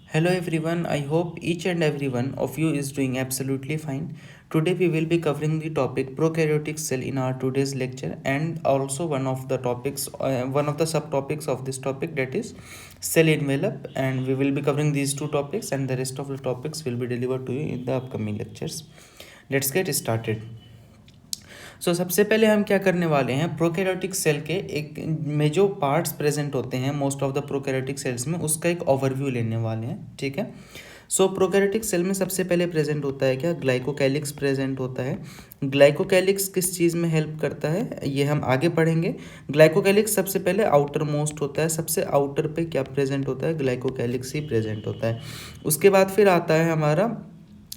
Hello everyone, I hope each and every one of you is doing absolutely fine. Today we will be covering the topic prokaryotic cell in our today's lecture and also one of the subtopics of this topic, that is cell envelope, and we will be covering these two topics and the rest of the topics will be delivered to you in the upcoming lectures. Let's get started. सबसे पहले हम क्या करने वाले हैं, prokaryotic cell के एक में जो पार्ट्स प्रेजेंट होते हैं most of the prokaryotic cells में, उसका एक ओवरव्यू लेने वाले हैं। ठीक है। प्रोकैरियोटिक सेल में सबसे पहले प्रेजेंट होता है क्या, ग्लाइकोकैलिक्स प्रेजेंट होता है। ग्लाइकोकैलिक्स किस चीज़ में हेल्प करता है ये हम आगे पढ़ेंगे। ग्लाइकोकैलिक्स सबसे पहले आउटर मोस्ट होता है, सबसे आउटर पे क्या प्रेजेंट होता है, ग्लाइकोकैलिक्स ही प्रेजेंट होता है। उसके बाद फिर आता है हमारा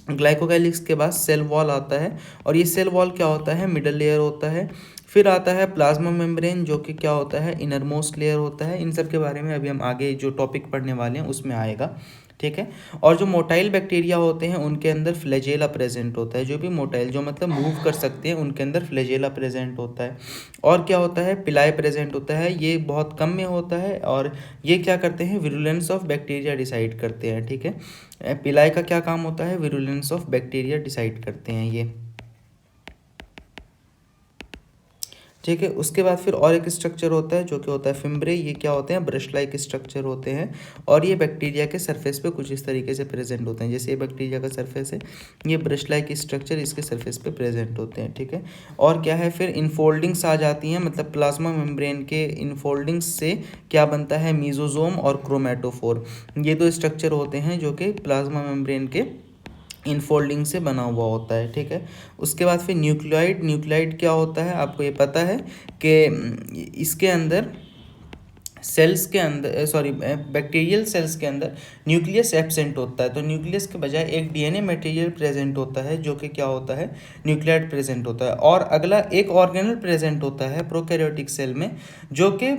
ग्लाइकोकैलिक्स के बाद सेल वॉल आता है, और ये सेल वॉल क्या होता है, मिडल लेयर होता है। फिर आता है प्लाज्मा मेम्ब्रेन, जो कि क्या होता है, इनर मोस्ट लेयर होता है। इन सब के बारे में अभी हम आगे जो टॉपिक पढ़ने वाले हैं उसमें आएगा। ठीक है। और जो मोटाइल बैक्टीरिया होते हैं उनके अंदर फ्लैजेला प्रेजेंट होता है, जो भी मोटाइल जो मतलब मूव कर सकते हैं उनके अंदर फ्लैजेला प्रेजेंट होता है। और क्या होता है, पिलाई प्रेजेंट होता है, ये बहुत कम में होता है, और ये क्या करते हैं, विरुलेंस ऑफ बैक्टीरिया डिसाइड करते हैं। ठीक है। पिलाई का क्या काम होता है, विरुलेंस ऑफ बैक्टीरिया डिसाइड करते हैं ये। ठीक है। उसके बाद फिर और एक स्ट्रक्चर होता है जो कि होता है फिम्ब्रे। ये क्या होते हैं, ब्रश लाइक स्ट्रक्चर होते हैं, और ये बैक्टीरिया के सरफेस पे कुछ इस तरीके से प्रेजेंट होते हैं। जैसे ये बैक्टीरिया का सरफेस है, ये ब्रश लाइक स्ट्रक्चर इसके सरफेस पे प्रेजेंट होते हैं। ठीक है। और क्या है, फिर इनफोल्डिंग्स आ जाती हैं, मतलब प्लाज्मा मेम्ब्रेन के इनफोल्डिंग्स से क्या बनता है, मीजोजोम और क्रोमेटोफोर। ये दो स्ट्रक्चर होते हैं जो कि प्लाज्मा मेम्ब्रेन के इनफोल्डिंग से बना हुआ होता है। ठीक है। उसके बाद फिर न्यूक्लियोइड। न्यूक्लियोइड क्या होता है, आपको ये पता है कि इसके अंदर सेल्स के अंदर, सॉरी, बैक्टीरियल सेल्स के अंदर न्यूक्लियस एब्सेंट होता है। तो न्यूक्लियस के बजाय एक डीएनए मटेरियल प्रेजेंट होता है जो कि क्या होता है, न्यूक्लियोइड प्रेजेंट होता है। और अगला एक ऑर्गेनल प्रेजेंट होता है प्रोकैरियोटिक सेल में, जो कि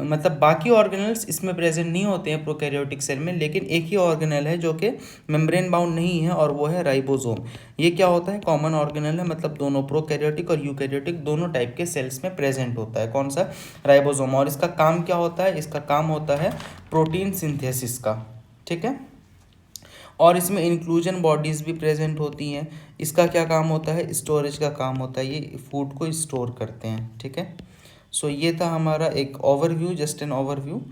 मतलब बाकी ऑर्गेनल्स इसमें प्रेजेंट नहीं होते हैं प्रोकैरियोटिक सेल में, लेकिन एक ही ऑर्गेनल है जो कि मेम्ब्रेन बाउंड नहीं है, और वो है राइबोसोम। ये क्या होता है, कॉमन ऑर्गेनल है, मतलब दोनों प्रोकैरियोटिक और यूकैरियोटिक दोनों टाइप के सेल्स में प्रेजेंट होता है। कौन सा, राइबोसोम। और इसका काम क्या होता है, इसका काम होता है प्रोटीन सिंथेसिस का। ठीक है। और इसमें इंक्लूजन बॉडीज़ भी प्रेजेंट होती हैं। इसका क्या काम होता है, स्टोरेज का काम होता है, ये फूड को स्टोर करते हैं। ठीक है। ये था हमारा एक ओवरव्यू, जस्ट एन ओवरव्यू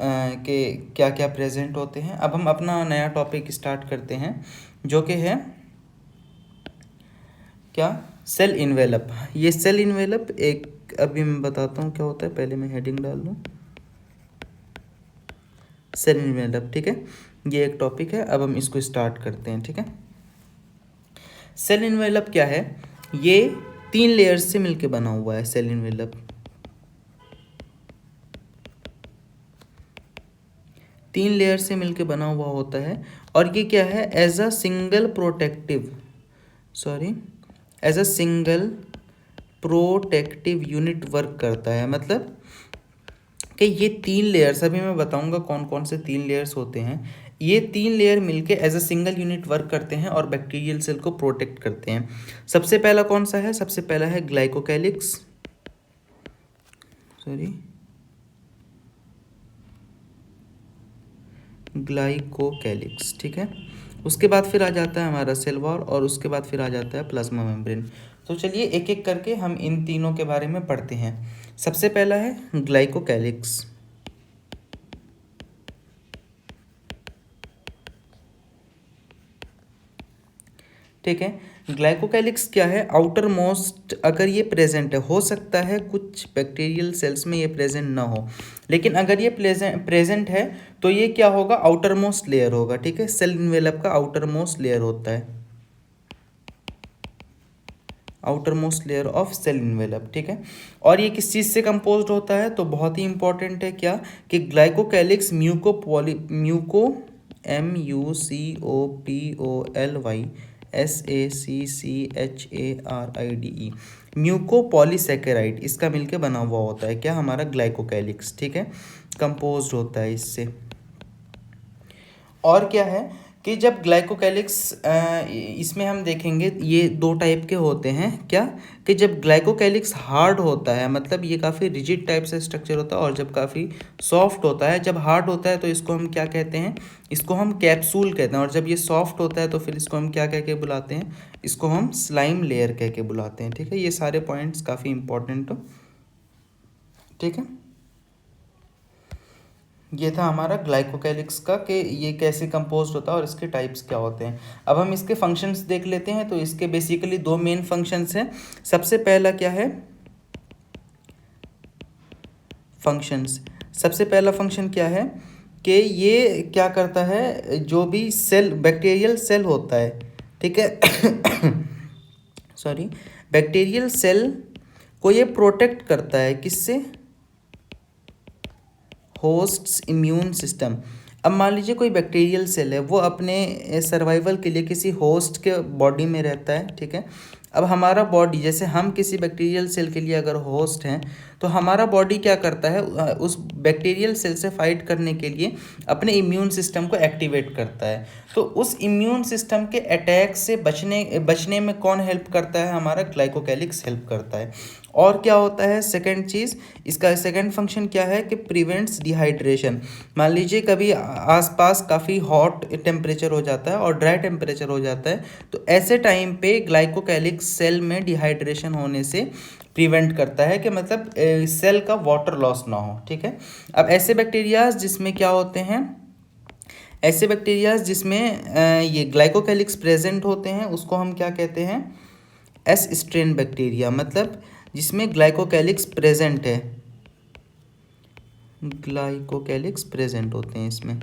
के क्या क्या प्रेजेंट होते हैं। अब हम अपना नया टॉपिक स्टार्ट करते हैं, जो कि है क्या, सेल इन्वेलप। ये सेल इन्वेलप एक, अभी मैं बताता हूँ क्या होता है, पहले मैं हेडिंग डाल दूँ, सेल इन्वेलप। ठीक है। ये एक टॉपिक है, अब हम इसको स्टार्ट करते हैं। ठीक है। सेल इन्वेलप क्या है, ये 3 लेयर्स से मिलके बना हुआ है सेल इन्वेलप। 3 लेयर से मिलके बना हुआ होता है, और ये क्या है, as a single protective, sorry, as a single protective unit work करता है। मतलब कि ये 3 लेयर्स, अभी मैं बताऊंगा कौन कौन से 3 लेयर्स होते हैं। ये 3 लेयर मिलके as a single unit work करते हैं और बैक्टीरियल सेल को प्रोटेक्ट करते हैं। सबसे पहला कौन सा है, सबसे पहला है ग्लाइकोकैलिक्स, सॉरी, ग्लाइकोकैलिक्स। ठीक है। उसके बाद फिर आ जाता है हमारा सेल वॉल, और उसके बाद फिर आ जाता है प्लाज्मा मेम्ब्रेन। तो चलिए एक एक करके हम इन तीनों के बारे में पढ़ते हैं। सबसे पहला है ग्लाइकोकैलिक्स। ठीक है। ग्लाइकोकैलिक्स क्या है, आउटर मोस्ट, अगर ये प्रेजेंट है, हो सकता है कुछ बैक्टीरियल सेल्स में ये प्रेजेंट ना हो, लेकिन अगर ये प्रेजेंट है तो ये क्या होगा, आउटर मोस्ट लेयर होगा। ठीक है। सेल इन्वेलप का आउटर मोस्ट लेयर होता है, outermost layer of cell envelope. ठीक है। और ये किस चीज़ से कंपोज्ड होता है, तो बहुत ही इंपॉर्टेंट है क्या, कि ग्लाइकोकैलिक्स म्यूको MUCOPOLYSACCHARIDE म्यूकोपॉलीसेकेराइड, इसका मिलके बना हुआ होता है क्या, हमारा ग्लाइकोकैलिक्स। ठीक है। कंपोज्ड होता है इससे। और क्या है कि जब ग्लाइकोकैलिक्स इसमें हम देखेंगे ये दो टाइप के होते हैं क्या, कि जब ग्लाइकोकैलिक्स हार्ड होता है मतलब ये काफ़ी रिजिड टाइप से स्ट्रक्चर होता है, और जब काफ़ी सॉफ्ट होता है, जब हार्ड होता है तो इसको हम क्या कहते हैं, इसको हम कैप्सूल कहते हैं, और जब ये सॉफ्ट होता है तो फिर इसको हम क्या कह के बुलाते हैं, इसको हम स्लाइम लेयर कह के बुलाते हैं। ठीक है, ये सारे पॉइंट्स काफ़ी इंपॉर्टेंट हो। ठीक है, ये था हमारा ग्लाइकोकैलिक्स का कि ये कैसे कंपोज्ड होता है और इसके टाइप्स क्या होते हैं। अब हम इसके फंक्शंस देख लेते हैं। तो इसके बेसिकली दो मेन फंक्शंस हैं। सबसे पहला क्या है, फंक्शंस। सबसे पहला फंक्शन क्या है कि ये क्या करता है, जो भी सेल बैक्टीरियल सेल होता है, ठीक है सॉरी, बैक्टीरियल सेल को ये प्रोटेक्ट करता है, किससे, होस्ट्स इम्यून सिस्टम। अब मान लीजिए कोई बैक्टीरियल सेल है, वो अपने सर्वाइवल के लिए किसी होस्ट के बॉडी में रहता है। ठीक है, अब हमारा बॉडी, जैसे हम किसी बैक्टीरियल सेल के लिए अगर होस्ट हैं, तो हमारा बॉडी क्या करता है, उस बैक्टीरियल सेल से फाइट करने के लिए अपने इम्यून सिस्टम को एक्टिवेट करता है। तो उस इम्यून सिस्टम के अटैक से बचने में कौन हेल्प करता है, हमारा ग्लाइकोकैलिक्स हेल्प करता है। और क्या होता है सेकंड चीज़, इसका सेकंड फंक्शन क्या है कि प्रिवेंट्स डिहाइड्रेशन। मान लीजिए कभी आसपास काफ़ी हॉट टेम्परेचर हो जाता है और ड्राई टेम्परेचर हो जाता है, तो ऐसे टाइम पे ग्लाइकोकैलिक्स सेल में डिहाइड्रेशन होने से प्रिवेंट करता है, कि मतलब सेल का वाटर लॉस ना हो। ठीक है, अब ऐसे बैक्टीरियाज जिसमें क्या होते हैं, ऐसे बैक्टीरियाज जिसमें ये ग्लाइकोकैलिक्स प्रेजेंट होते हैं, उसको हम क्या कहते हैं, एस स्ट्रेन बैक्टीरिया, मतलब जिसमें ग्लाइकोकैलिक्स प्रेजेंट है, ग्लाइकोकैलिक्स प्रेजेंट होते हैं इसमें।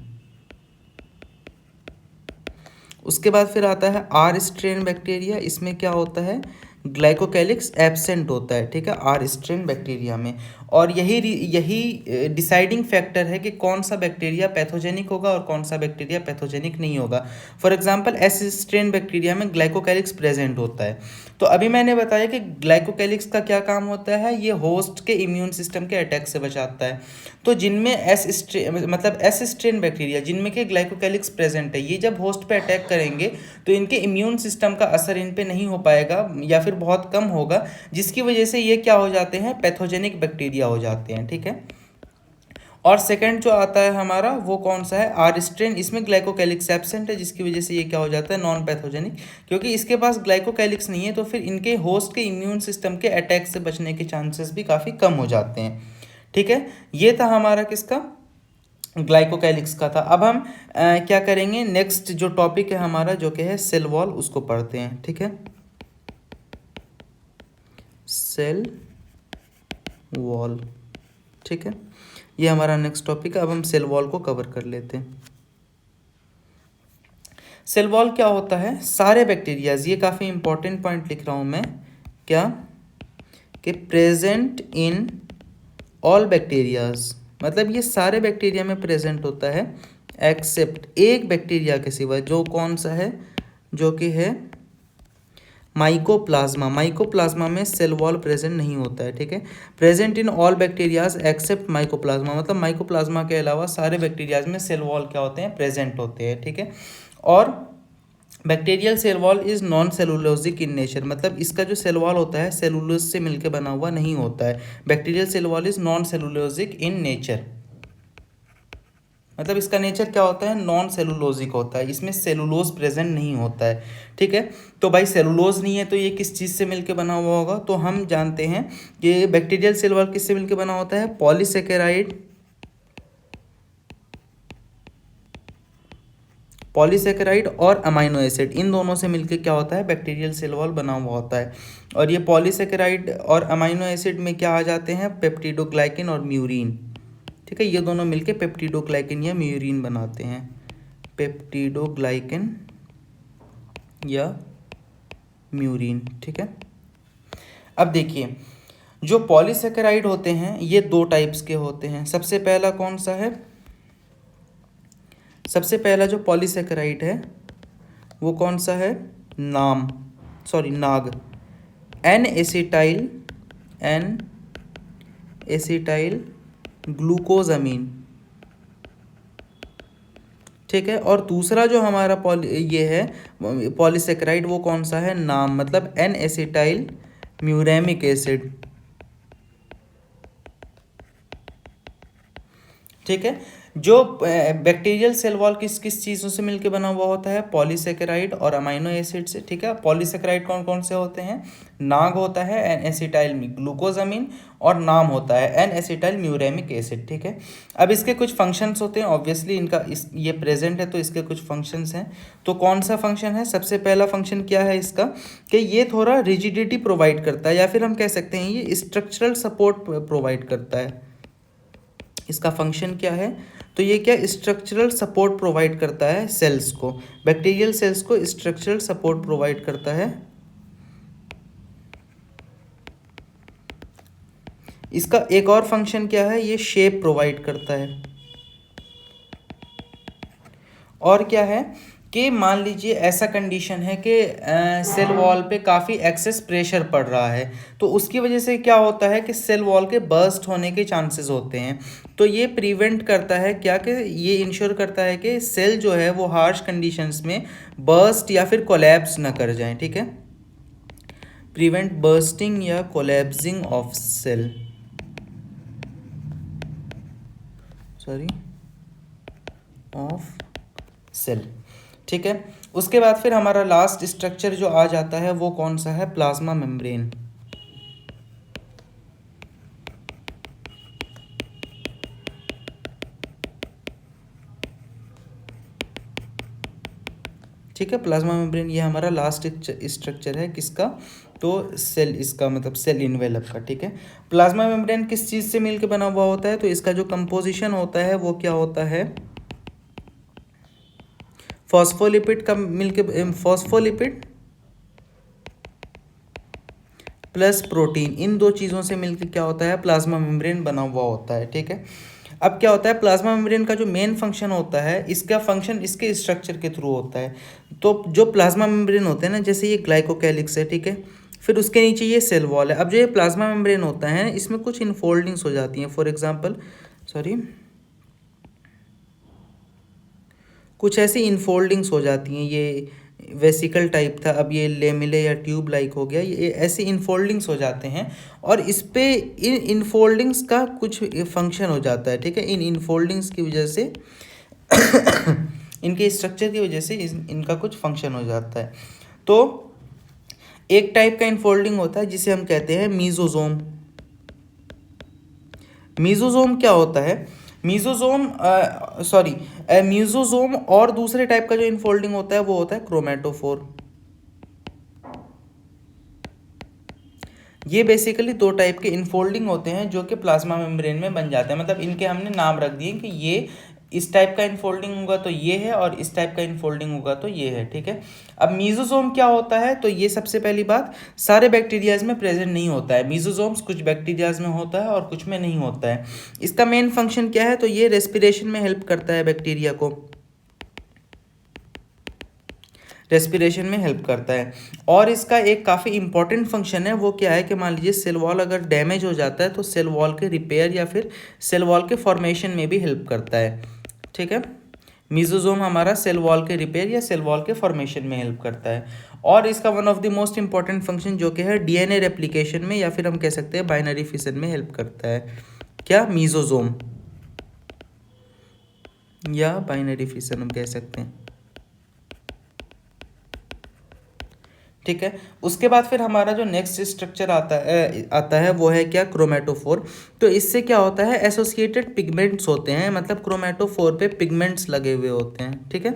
उसके बाद फिर आता है आर स्ट्रेन बैक्टीरिया, इसमें क्या होता है, ग्लाइकोकैलिक्स एब्सेंट होता है। ठीक है, आर स्ट्रेन बैक्टीरिया में। और यही डिसाइडिंग फैक्टर है कि कौन सा बैक्टीरिया पैथोजेनिक होगा और कौन सा बैक्टीरिया पैथोजेनिक नहीं होगा। For example S strain bacteria में ग्लाइकोकैलिक्स प्रेजेंट होता है। तो अभी मैंने बताया कि ग्लाइकोकैलिक्स का क्या काम होता है, ये होस्ट के इम्यून सिस्टम के अटैक से बचाता है। तो जिनमें एस स्ट्रेन बैक्टीरिया जिनमें के ग्लाइकोकैलिक्स प्रेजेंट है, ये जब होस्ट पे अटैक करेंगे तो इनके इम्यून सिस्टम का असर इन पे नहीं हो पाएगा या फिर बहुत कम होगा, जिसकी वजह से ये क्या हो जाते हैं, पैथोजेनिक बैक्टीरिया हो जाते हैं। ठीक है, और सेकंड जो आता है हमारा वो कौन सा है, आर स्ट्रेन, इसमें ग्लाइकोकैलिक्स एब्सेंट है, जिसकी वजह से ये क्या हो जाता है, नॉन पैथोजेनिक, क्योंकि इसके पास ग्लाइकोकैलिक्स नहीं है, तो फिर इनके होस्ट के इम्यून सिस्टम के अटैक से बचने के चांसेस भी काफ़ी कम हो जाते हैं। ठीक है, ये था हमारा किसका, ग्लाइकोकैलिक्स का था। अब हम क्या करेंगे, नेक्स्ट जो टॉपिक है हमारा जो कि है सेल वॉल, उसको पढ़ते हैं। ठीक है, सेल वॉल। ठीक है, ये हमारा नेक्स्ट टॉपिक है। अब हम सेल वॉल को कवर कर लेते हैं। सेल वॉल क्या होता है, सारे बैक्टीरियाज, ये काफ़ी इंपॉर्टेंट पॉइंट लिख रहा हूँ मैं, क्या कि प्रेजेंट इन ऑल बैक्टीरियाज, मतलब ये सारे बैक्टीरिया में प्रेजेंट होता है एक्सेप्ट एक बैक्टीरिया के सिवा, जो कौन सा है, जो कि है माइकोप्लाज्मा। माइकोप्लाज्मा में सेल वॉल प्रेजेंट नहीं होता है। ठीक है, present in all bacterias except mycoplasma, मतलब माइकोप्लाज्मा के अलावा सारे बैक्टीरियाज में सेल वॉल क्या होते हैं, प्रेजेंट होते हैं। ठीक है, और bacterial cell wall is non cellulosic in nature, मतलब इसका जो सेल वॉल होता है सेलुलोज से मिलकर बना हुआ नहीं होता है। Bacterial cell wall is non cellulosic in nature, मतलब इसका नेचर क्या होता है, नॉन सेलुलोजिक होता है, इसमें सेलुलोज प्रेजेंट नहीं होता है। ठीक है, तो भाई सेलुलोज नहीं है तो ये किस चीज़ से मिलकर बना हुआ होगा, तो हम जानते हैं कि बैक्टीरियल सेल वॉल किससे मिलकर बना होता है, पॉलीसेकेराइड और अमाइनो एसिड, इन दोनों से मिलकर क्या होता है, बैक्टीरियल सेल वॉल बना हुआ होता है। और ये पॉलीसेकेराइड और अमाइनो एसिड में क्या आ जाते हैं, पेप्टिडोग्लाइकिन और म्यूरिन। ठीक है, ये दोनों मिलके पेप्टिडोग्लाइकिन या म्यूरिन बनाते हैं, पेप्टिडोग्लाइकिन या म्यूरिन। ठीक है, अब देखिए जो पॉलीसेकेराइड होते हैं ये दो टाइप्स के होते हैं। सबसे पहला कौन सा है, सबसे पहला जो पॉलीसेकेराइड है वो कौन सा है, नाग, एन एसिटाइल ग्लूकोजामीन, ठीक है। और दूसरा जो हमारा ये है पॉलीसेकेराइड, वो कौन सा है, नाम, मतलब एन एसिटाइल म्यूरेमिक एसिड। ठीक है। जो बैक्टीरियल सेल वॉल किस किस चीज़ों से मिलकर बना हुआ होता है, पॉलीसेकेराइड और अमाइनो एसिड से। ठीक है। पॉलीसेकेराइड कौन कौन से होते हैं, नाग होता है, एन एसिटाइल ग्लूकोजामिन, और नाम होता है एन एसिटाइल म्यूरेमिक एसिड। ठीक है। अब इसके कुछ फंक्शंस होते हैं, ऑब्वियसली इनका ये प्रेजेंट है तो इसके कुछ फंक्शंस हैं। तो कौन सा फंक्शन है, सबसे पहला फंक्शन क्या है इसका, कि ये थोड़ा रिजिडिटी प्रोवाइड करता है, या फिर हम कह सकते हैं ये स्ट्रक्चरल सपोर्ट प्रोवाइड करता है। इसका फंक्शन क्या है, तो ये क्या स्ट्रक्चरल सपोर्ट प्रोवाइड करता है सेल्स को, बैक्टीरियल सेल्स को स्ट्रक्चरल सपोर्ट प्रोवाइड करता है। इसका एक और फंक्शन क्या है, ये शेप प्रोवाइड करता है। और क्या है कि मान लीजिए ऐसा कंडीशन है कि सेल वॉल पे काफ़ी एक्सेस प्रेशर पड़ रहा है, तो उसकी वजह से क्या होता है कि सेल वॉल के बर्स्ट होने के चांसेस होते हैं। तो ये प्रिवेंट करता है क्या, कि ये इंश्योर करता है कि सेल जो है वो हार्श कंडीशंस में बर्स्ट या फिर कोलैप्स ना कर जाए। ठीक है। प्रिवेंट बर्स्टिंग या collapsing of cell, sorry, of cell. ठीक है। उसके बाद फिर हमारा लास्ट स्ट्रक्चर जो आ जाता है वो कौन सा है, प्लाज्मा मेम्ब्रेन। ठीक है। प्लाज्मा मेम्ब्रेन ये हमारा लास्ट स्ट्रक्चर है किसका, तो सेल, इसका मतलब सेल इनवेलप का। ठीक है। प्लाज्मा मेम्ब्रेन किस चीज़ से मिलकर बना हुआ होता है, तो इसका जो कंपोजिशन होता है वो क्या होता है, फॉस्फोलिपिड का मिलके, फॉस्फोलिपिड प्लस प्रोटीन, इन दो चीज़ों से मिलकर क्या होता है, प्लाज्मा मेम्ब्रेन बना हुआ होता है। ठीक है। अब क्या होता है, प्लाज्मा मेम्ब्रेन का जो मेन फंक्शन होता है, इसका फंक्शन इसके स्ट्रक्चर के थ्रू होता है। तो जो प्लाज्मा मेम्ब्रेन होते हैं ना, जैसे ये ग्लाइकोकैलिक्स है, ठीक है, फिर उसके नीचे ये सेल वॉल है। अब जो ये प्लाज्मा मेम्ब्रेन होता है इसमें कुछ इनफोल्डिंग्स हो जाती हैं, फॉर एग्जांपल, सॉरी, कुछ ऐसी इनफोल्डिंग्स हो जाती हैं, ये वेसिकल टाइप था, अब ये लेमिले या ट्यूब लाइक हो गया, ये ऐसे इनफोल्डिंग्स हो जाते हैं। और इस पे इन इनफोल्डिंग्स का कुछ फंक्शन हो जाता है। ठीक है। इन इनफोल्डिंग्स की वजह से इनके स्ट्रक्चर की वजह से इनका कुछ फंक्शन हो जाता है। तो एक टाइप का इनफोल्डिंग होता है जिसे हम कहते हैं मीजोजोम। मीजोजोम क्या होता है, मीजोजोम, सॉरी, म्यूजोजोम, और दूसरे टाइप का जो इनफोल्डिंग होता है वो होता है क्रोमेटोफोर। ये बेसिकली दो टाइप के इनफोल्डिंग होते हैं जो कि प्लाज्मा मेम्ब्रेन में बन जाते हैं, मतलब इनके हमने नाम रख दिए कि ये इस टाइप का इनफोल्डिंग होगा तो ये है, और इस टाइप का इनफोल्डिंग होगा तो ये है। ठीक है। अब मीजोजोम क्या होता है, तो ये सबसे पहली बात, सारे बैक्टीरियाज में प्रेजेंट नहीं होता है। मीजोजोम्स कुछ बैक्टीरियाज में होता है और कुछ में नहीं होता है। इसका मेन फंक्शन क्या है, तो ये रेस्पिरेशन में हेल्प करता है बैक्टीरिया को, रेस्पिरेशन में हेल्प करता है। और इसका एक काफ़ी इंपॉर्टेंट फंक्शन है, वो क्या है कि मान लीजिए सेल वॉल अगर डैमेज हो जाता है तो सेल वॉल के रिपेयर या फिर सेल वॉल के फॉर्मेशन में भी हेल्प करता है। ठीक है। मीजोजोम हमारा सेल वॉल के रिपेयर या सेल वॉल के फॉर्मेशन में हेल्प करता है। और इसका one of the most important function जो कि है डीएनए रेप्लिकेशन में, या फिर हम कह सकते हैं बाइनरी फिशन में हेल्प करता है। क्या, मीजोजोम या बाइनरी फिशन हम कह सकते हैं। ठीक है। उसके बाद फिर हमारा जो नेक्स्ट स्ट्रक्चर आता है वो है क्या, क्रोमेटोफोर। तो इससे क्या होता है, एसोसिएटेड पिगमेंट्स होते हैं, मतलब क्रोमेटोफोर पे पिगमेंट्स लगे हुए होते हैं। ठीक है।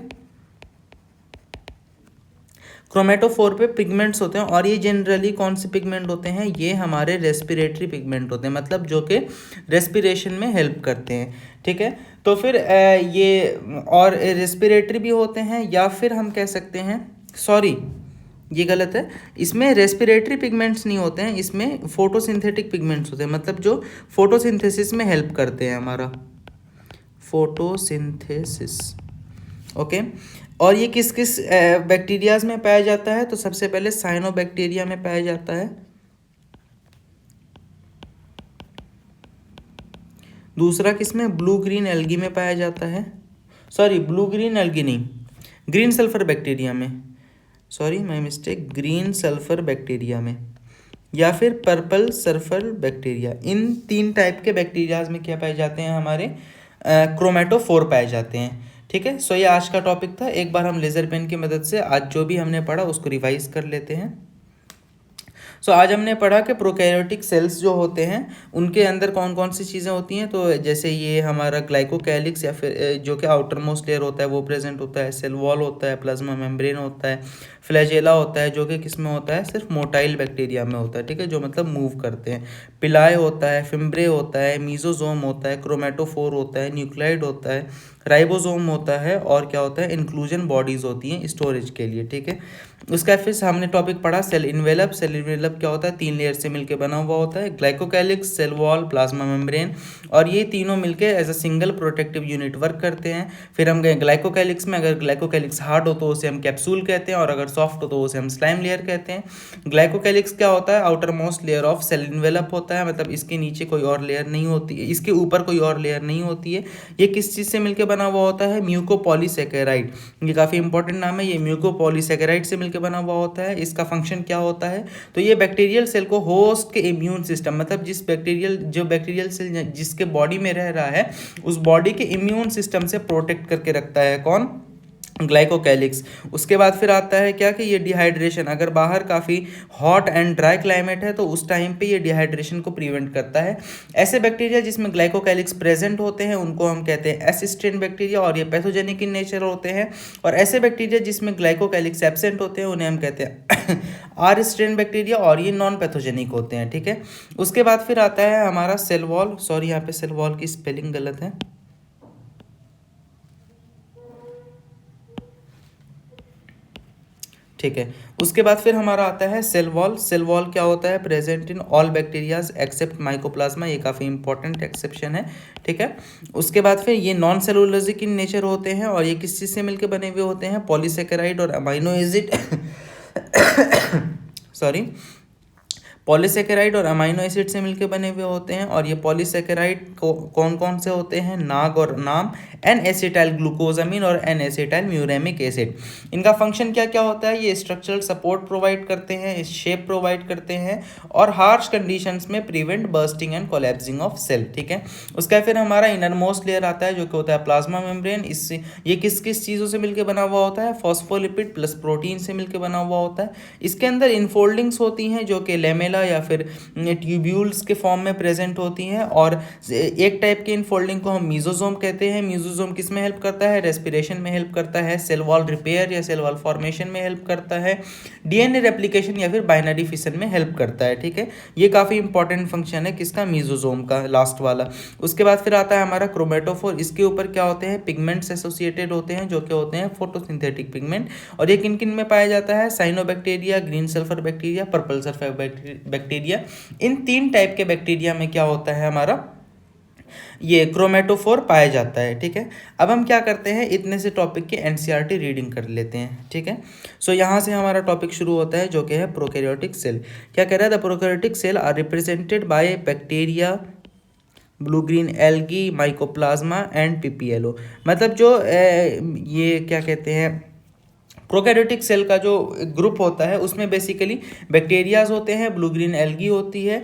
क्रोमेटोफोर पे पिगमेंट्स होते हैं, और ये जनरली कौन से पिगमेंट होते हैं, ये हमारे रेस्पिरेटरी पिगमेंट होते हैं, मतलब जो कि रेस्पिरेशन में हेल्प करते हैं। ठीक है। तो फिर ये और रेस्पिरेटरी भी होते हैं, या फिर हम कह सकते हैं, सॉरी ये गलत है, इसमें रेस्पिरेटरी पिगमेंट्स नहीं होते हैं, इसमें फोटोसिंथेटिक पिगमेंट्स होते हैं, मतलब जो फोटोसिंथेसिस में हेल्प करते हैं, हमारा फोटोसिंथेसिस। ओके। और ये किस किस बैक्टीरियाज में पाया जाता है, तो सबसे पहले साइनोबैक्टीरिया में पाया जाता है, दूसरा किस में, ब्लू ग्रीन एल्गी में पाया जाता है, सॉरी ब्लू ग्रीन एल्गी नहीं, ग्रीन सल्फर बैक्टीरिया में, sorry my mistake, green sulphur bacteria में या फिर पर्पल सल्फर बैक्टीरिया, इन 3 टाइप के बैक्टीरियाज में क्या पाए जाते हैं, हमारे क्रोमेटोफोर पाए जाते हैं। ठीक है, सो ये आज का टॉपिक था। एक बार हम लेज़र पेन की मदद से आज जो भी हमने पढ़ा उसको रिवाइज कर लेते हैं। सो आज हमने पढ़ा कि प्रोकैरियोटिक सेल्स जो होते हैं उनके अंदर कौन कौन सी चीज़ें होती हैं। तो जैसे ये हमारा ग्लाइकोकैलिक्स या फिर जो कि आउटर मोस्ट लेयर होता है वो प्रेजेंट होता है, सेल वॉल होता है, प्लाज्मा मेम्ब्रेन होता है, फ्लैजेला होता है जो कि किस में होता है, सिर्फ मोटाइल बैक्टीरिया में होता है। ठीक है, जो मतलब मूव करते हैं। पिलाए होता है, फिम्ब्रे होता है, मीजोजोम होता है, क्रोमेटोफोर होता है, न्यूक्लाइड होता है, राइबोसोम होता है और क्या होता है, इंक्लूजन बॉडीज होती हैं स्टोरेज के लिए। ठीक है, उसका फिर हमने टॉपिक पढ़ा सेल इन्वेलप। सेल इन्वेलप क्या होता है, 3 लेयर से मिलकर बना हुआ होता है, glycocalyx, cell wall, plasma membrane, और ये तीनों मिलके as a single protective unit work करते हैं। फिर हम गए ग्लाइकोकैलिक्स में, अगर ग्लाइकोकैलिक्स हार्ड हो तो उसे हम कैप्सूल कहते हैं और अगर सॉफ्ट हो तो उसे हम स्लाइम लेयर कहते हैं। ग्लाइकोकैलिक्स क्या होता है, outermost layer of cell envelope होता है, मतलब इसके नीचे कोई और लेयर नहीं होती है, इसके ऊपर कोई और लेयर नहीं होती है। ये किस चीज़ से मिलकर बना हुआ होता है, म्यूकोपॉलीसैकेराइड। ये काफ़ी इंपॉर्टेंट नाम है, ये म्यूकोपॉलीसैकेराइड से मिलकर बना हुआ होता है। इसका फंक्शन क्या होता है, तो ये बैक्टीरियल सेल को होस्ट के इम्यून सिस्टम, मतलब जो बैक्टीरियल सेल जिसके बॉडी में रह रहा है उस बॉडी के इम्यून सिस्टम से प्रोटेक्ट करके रखता है। कौन, ग्लाइकोकैलिक्स। उसके बाद फिर आता है क्या कि ये डिहाइड्रेशन, अगर बाहर काफ़ी हॉट एंड ड्राई क्लाइमेट है तो उस टाइम पे ये डिहाइड्रेशन को प्रिवेंट करता है। ऐसे बैक्टीरिया जिसमें ग्लाइकोकैलिक्स प्रेजेंट होते हैं उनको हम कहते हैं एस स्ट्रेन बैक्टीरिया और ये पैथोजेनिक इन नेचर होते हैं। और ऐसे बैक्टीरिया जिसमें ग्लाइकोकैलिक्स एब्सेंट होते हैं उन्हें हम कहते हैं आर स्ट्रेन बैक्टीरिया और ये नॉन पैथोजेनिक होते हैं। ठीक है, उसके बाद फिर आता है हमारा सेल वॉल। सॉरी यहाँ पे सेल वॉल की स्पेलिंग गलत है। ठीक है, उसके बाद फिर हमारा आता है सेल वॉल। सेल वॉल क्या होता है, present in all bacterias except mycoplasma, ये काफ़ी इंपॉर्टेंट एक्सेप्शन है। ठीक है, उसके बाद फिर ये नॉन सेलुलोजिक इन नेचर होते हैं और ये किस चीज़ से मिलकर बने हुए होते हैं, पॉलीसेकेराइड और अमाइनो एसिड सॉरी, पॉलीसेकेराइड और अमाइनो एसिड से मिलकर बने हुए होते हैं। और ये पॉलीसेकेराइड कौन कौन से होते हैं, नाग और नाम, एन एसिटाइल ग्लूकोजामिन और एन एसिटाइल म्यूरेमिक एसिड। इनका फंक्शन क्या क्या होता है, ये स्ट्रक्चरल सपोर्ट प्रोवाइड करते हैं, शेप प्रोवाइड करते हैं और हार्श कंडीशंस में prevent bursting and collapsing of cell. ठीक है, उसका फिर हमारा इनर मोस्ट लेयर आता है जो कि होता है प्लाज्मा मेम्ब्रेन। इससे ये किस किस चीज़ों से मिलकर बना हुआ होता है, फॉस्फोलिपिड प्लस प्रोटीन से मिलकर बना हुआ होता है। इसके अंदर इनफोल्डिंग्स होती हैं जो कि लेमेला या फिर ट्यूब्यूल्स के फॉर्म में प्रेजेंट होती हैं। और एक टाइप के इनफोल्डिंग को हम मीजोजोम कहते हैं। मीजोजोम किस में हेल्प करता है, रेस्पिरेशन में हेल्प करता है, सेल वॉल रिपेयर या सेल वॉल फॉर्मेशन में हेल्प करता है, डीएनए रेप्लिकेशन या फिर बाइनरी फिशन में हेल्प करता है। ठीक है, ये काफ़ी इंपॉर्टेंट फंक्शन है किसका, मीजोजोम का, लास्ट वाला। उसके बाद फिर आता है हमारा क्रोमेटोफोर। इसके ऊपर क्या होते हैं, पिगमेंट्स एसोसिएटेड होते हैं जो कि होते हैं फोटोसिंथेटिक पिगमेंट। और ये किन किन में पाया जाता है, cyanobacteria, green sulphur bacteria, purple sulphur bacteria. इन 3 टाइप के बैक्टीरिया में क्या होता है हमारा, ये क्रोमेटोफोर पाया जाता है। ठीक है, अब हम क्या करते हैं, इतने से टॉपिक की एनसीईआरटी रीडिंग कर लेते हैं। ठीक है, सो यहाँ से हमारा टॉपिक शुरू होता है जो कि है प्रोकैरियोटिक सेल। क्या कह रहा है, the prokaryotic cell are represented by bacteria, blue green algae, mycoplasma and PPLO. मतलब जो ये क्या कहते हैं, प्रोकैरियोटिक सेल का जो ग्रुप होता है उसमें बेसिकली बैक्टीरियाज होते हैं, ब्लू ग्रीन एल्गी होती है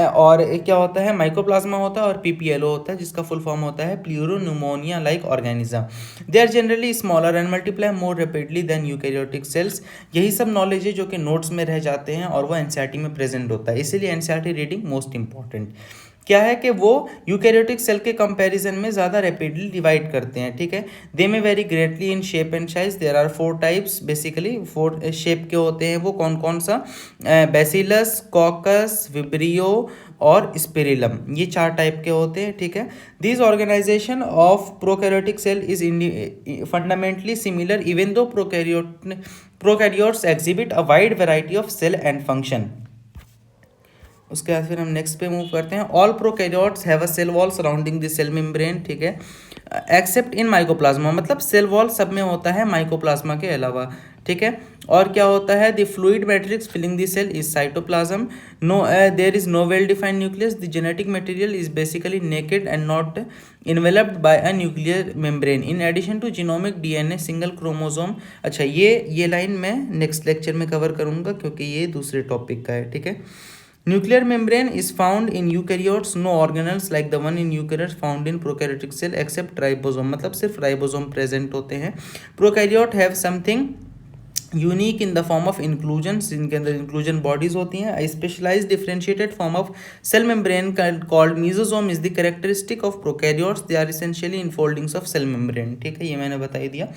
और क्या होता है, माइकोप्लाज्मा होता है और पीपीएलओ होता है जिसका फुल फॉर्म होता है pleuropneumonia like organism. They are generally smaller and multiply more rapidly than eukaryotic cells. यही सब नॉलेज है जो कि नोट्स में रह जाते हैं और वो एनसीईआरटी में प्रेजेंट होता है, इसीलिए एनसीईआरटी रीडिंग मोस्ट इंपॉर्टेंट। क्या है कि वो यूकैरियोटिक सेल के कंपैरिजन में ज़्यादा रैपिडली डिवाइड करते हैं। ठीक है, they may vary greatly in shape and size. There are 4 types, basically 4 shape के होते हैं वो कौन कौन सा, बैसिलस, कॉकस, विब्रियो और स्पिरिलम, ये 4 टाइप के होते हैं। ठीक है, this organisation of prokaryotic cell is fundamentally similar even though prokaryotes exhibit a wide variety of cell and function. उसके बाद फिर हम नेक्स्ट पे मूव करते हैं। All prokaryotes have a cell wall surrounding the cell membrane. ठीक है, except in mycoplasma, मतलब सेल वॉल सब में होता है माइकोप्लाज्मा के अलावा। ठीक है। और क्या होता है, the fluid matrix filling the cell is cytoplasm, no there is no well defined nucleus, the genetic material is basically naked and not enveloped by a nuclear membrane, in addition to genomic DNA single chromosome. अच्छा, ये line मैं next lecture में cover करूंगा क्योंकि ये दूसरे topic का है, ठीक है। Nuclear membrane is found in eukaryotes, no organelles like the one in eukaryotes found in prokaryotic cell except ribosome, मतलब सिर्फ राइबोसोम प्रेजेंट होते हैं। Prokaryote have something unique in the form of inclusions, इनके अंदर इंक्लूजन बॉडीज होती हैं। Specialise differentiated form of cell membrane called mesosome is the characteristic of prokaryotes, they are essentially infoldings of cell membrane, ठीक है, ये मैंने बता ही दिया।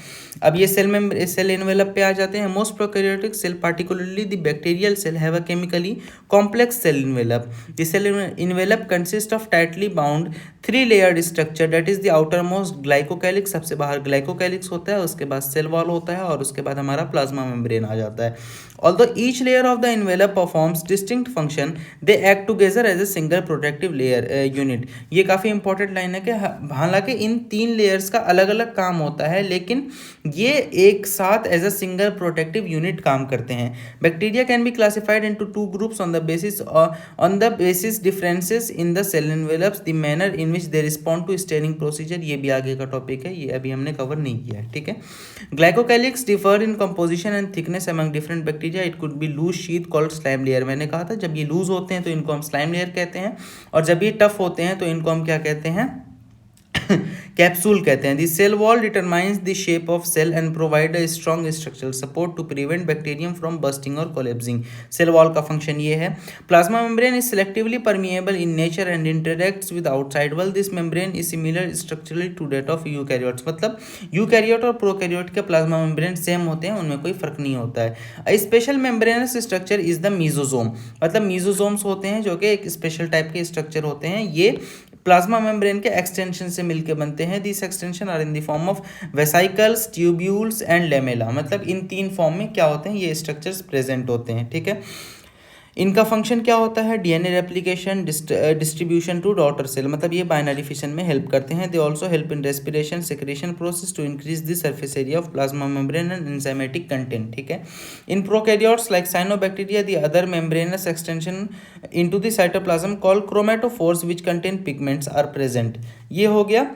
अब ये सेल एनवेलप पे आ जाते हैं। Most prokaryotic cell particularly the bacterial cell have a chemically complex cell envelope, the cell envelope consist of tightly bound 3 layered structure, that is the outermost glycocalyx, सबसे बाहर ग्लाइकोकैलिक्स होता है, उसके बाद सेल वॉल होता है और उसके बाद हमारा प्लाज्मा मेम्ब्रेन आ जाता है। Although each layer of the envelope performs distinct function, they act together as a single protective layer unit. ये काफ़ी इंपॉर्टेंट लाइन है कि हालांकि इन 3 लेयर्स का अलग अलग काम होता है लेकिन ये एक साथ as a single protective unit काम करते हैं। Bacteria can be classified into 2 groups on the basis differences in the cell envelopes, the manner in which they respond to staining procedure, ये भी आगे का टॉपिक है, ये अभी हमने कवर नहीं किया है, ठीक है। Glycocalyx differ in composition and thickness among different bacteria, it could be loose sheath called slime layer. मैंने कहा था जब ये लूज होते हैं तो इनको हम स्लाइम लेयर कहते हैं और जब ये टफ होते हैं तो इनको हम क्या कहते हैं, कैप्सूल कहते हैं। The cell wall determines the shape of cell and provide a strong structural support to prevent bacterium from bursting और कोलेप्सिंग। सेल वॉल का फंक्शन ये है। Plasma membrane is selectively permeable in nature and interacts with outside world, this membrane is similar structurally to that of eukaryotes, मतलब eukaryote और prokaryote के plasma membrane same होते हैं, उनमें कोई फर्क नहीं होता है। A special membranous structure is the mesosome, मतलब मीजोसोम्स होते हैं जो कि एक स्पेशल टाइप के स्ट्रक्चर होते हैं, ये प्लाज्मा मेम्ब्रेन के एक्सटेंशन से मिलकर बनते हैं। This extension are in the form of vesicles, tubules and lamellae, मतलब इन 3 फॉर्म में क्या होते हैं, ये स्ट्रक्चर्स प्रेजेंट होते हैं, ठीक है। इनका फंक्शन क्या होता है, DNA replication, distribution to daughter cell, मतलब ये बाइनरी फिशन में हेल्प करते हैं। They also help in respiration secretion process to increase the surface area of plasma membrane and enzymatic content, ठीक है। In prokaryotes like cyanobacteria the other membranous extension into the cytoplasm called chromatophores which contain pigments are present. ये हो गया,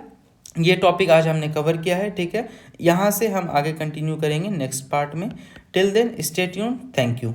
ये topic आज हमने cover किया है, ठीक है। यहाँ से हम आगे कंटिन्यू करेंगे नेक्स्ट पार्ट में। Till then stay tuned, thank you.